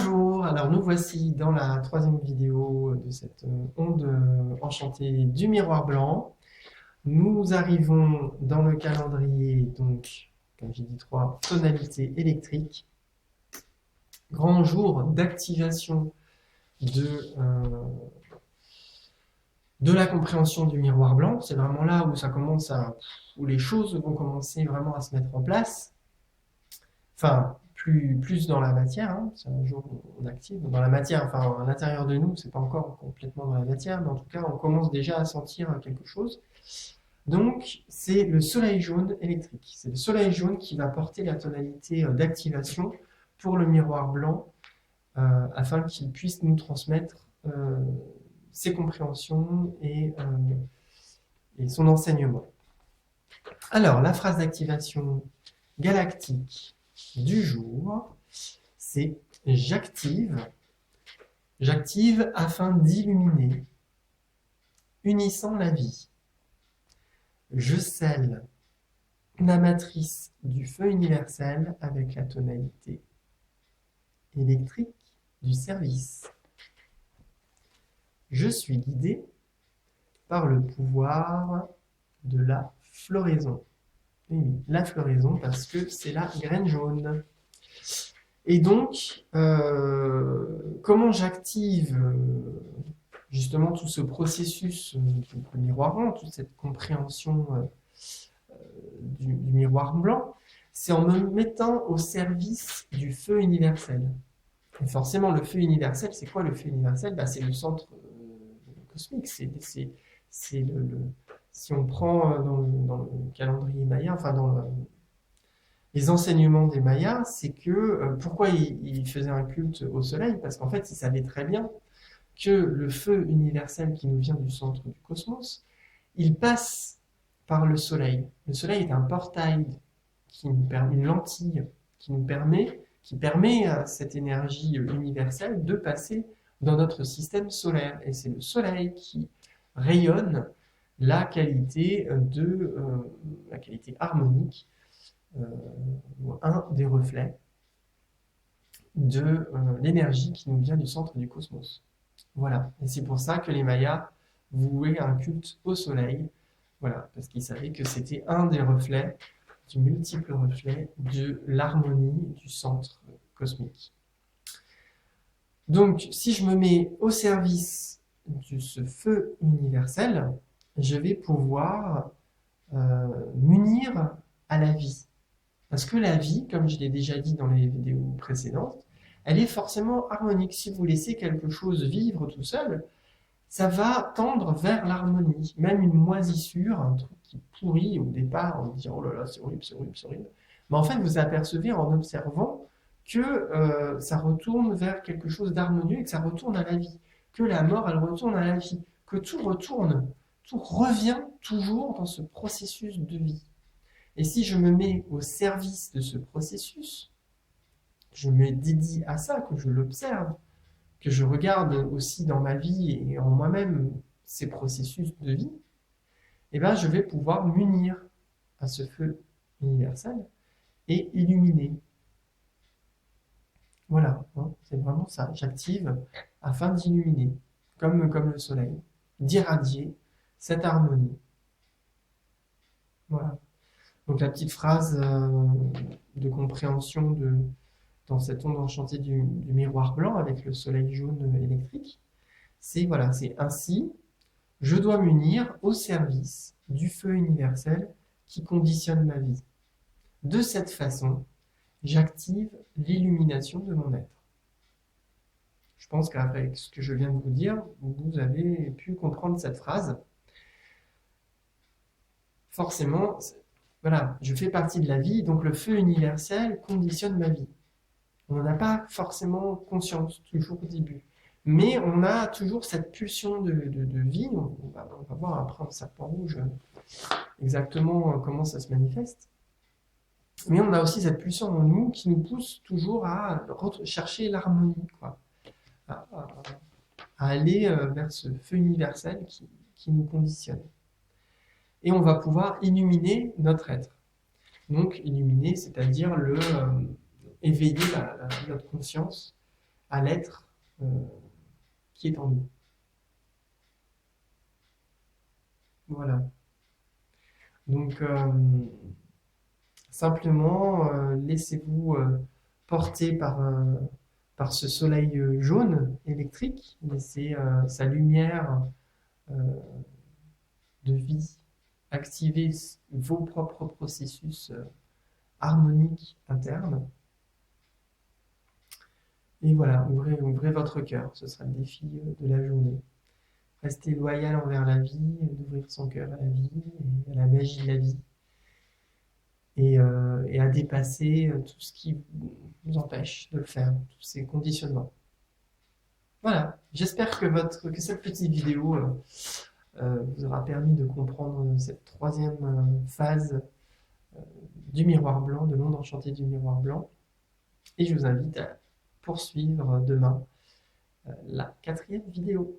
Bonjour, alors nous voici dans la troisième vidéo de cette onde enchantée du miroir blanc. Nous arrivons dans le calendrier, donc, comme j'ai dit, 3 tonalités électriques. Grand jour d'activation de la compréhension du miroir blanc. C'est vraiment là où ça commence où les choses vont commencer vraiment à se mettre en place. Enfin, plus dans la matière, hein. C'est un jour où on active dans la matière, enfin à l'intérieur de nous, c'est pas encore complètement dans la matière, mais en tout cas on commence déjà à sentir quelque chose. Donc c'est le soleil jaune électrique. C'est le soleil jaune qui va porter la tonalité d'activation pour le miroir blanc afin qu'il puisse nous transmettre ses compréhensions et son enseignement. Alors la phrase d'activation galactique du jour, c'est j'active afin d'illuminer, unissant la vie. Je scelle la matrice du feu universel avec la tonalité électrique du service. Je suis guidé par le pouvoir de la floraison. Et oui, la floraison, parce que c'est la graine jaune. Et donc, comment j'active justement tout ce processus du miroir blanc, toute cette compréhension du miroir blanc? C'est en me mettant au service du feu universel. Et forcément, le feu universel, c'est quoi le feu universel? C'est le centre cosmique, si on prend dans le calendrier maya, enfin les enseignements des Mayas, c'est que pourquoi ils faisaient un culte au soleil? Parce qu'en fait, ils savaient très bien que le feu universel qui nous vient du centre du cosmos, il passe par le soleil. Le soleil est un portail qui nous permet, une lentille qui permet à cette énergie universelle de passer dans notre système solaire. Et c'est le soleil qui rayonne la qualité harmonique, un des reflets de l'énergie qui nous vient du centre du cosmos. Voilà, et c'est pour ça que les Mayas vouaient un culte au soleil, voilà, parce qu'ils savaient que c'était un des reflets, du multiple reflet de l'harmonie du centre cosmique. Donc, si je me mets au service de ce feu universel, je vais pouvoir m'unir à la vie. Parce que la vie, comme je l'ai déjà dit dans les vidéos précédentes, elle est forcément harmonique. Si vous laissez quelque chose vivre tout seul, ça va tendre vers l'harmonie. Même une moisissure, un truc qui pourrit au départ, on dit oh là là, c'est horrible, c'est horrible, c'est horrible. Mais en fait, vous apercevez en observant que ça retourne vers quelque chose d'harmonieux et que ça retourne à la vie. Que la mort, elle retourne à la vie. Que tout retourne, tout revient toujours dans ce processus de vie. Et si je me mets au service de ce processus, je me dédie à ça, que je l'observe, que je regarde aussi dans ma vie et en moi-même ces processus de vie, eh ben je vais pouvoir m'unir à ce feu universel et illuminer. Voilà, hein, c'est vraiment ça. J'active afin d'illuminer, comme le soleil, d'irradier cette harmonie. Voilà. Donc la petite phrase de compréhension dans cette onde enchantée du miroir blanc avec le soleil jaune électrique, c'est voilà, c'est ainsi, je dois m'unir au service du feu universel qui conditionne ma vie. De cette façon, j'active l'illumination de mon être. Je pense qu'avec ce que je viens de vous dire, vous avez pu comprendre cette phrase. Forcément, voilà, je fais partie de la vie, donc le feu universel conditionne ma vie. On n'en a pas forcément conscience, toujours au début. Mais on a toujours cette pulsion de vie. On va voir après en serpent rouge exactement comment ça se manifeste. Mais on a aussi cette pulsion en nous qui nous pousse toujours à chercher l'harmonie, quoi. À aller vers ce feu universel qui nous conditionne. Et on va pouvoir illuminer notre être. Donc illuminer, c'est-à-dire éveiller notre conscience à l'être qui est en nous. Voilà. Donc, simplement, laissez-vous porter par ce soleil jaune électrique. Laissez sa lumière euh, de vie activer vos propres processus harmoniques internes. Et voilà, ouvrez votre cœur. Ce sera le défi de la journée. Rester loyal envers la vie, d'ouvrir son cœur à la vie et à la magie de la vie. Et à dépasser tout ce qui vous empêche de le faire, tous ces conditionnements. Voilà, j'espère que cette petite vidéo vous aura permis de comprendre cette troisième phase du miroir blanc, de l'onde enchantée du miroir blanc. Et je vous invite à poursuivre demain la quatrième vidéo.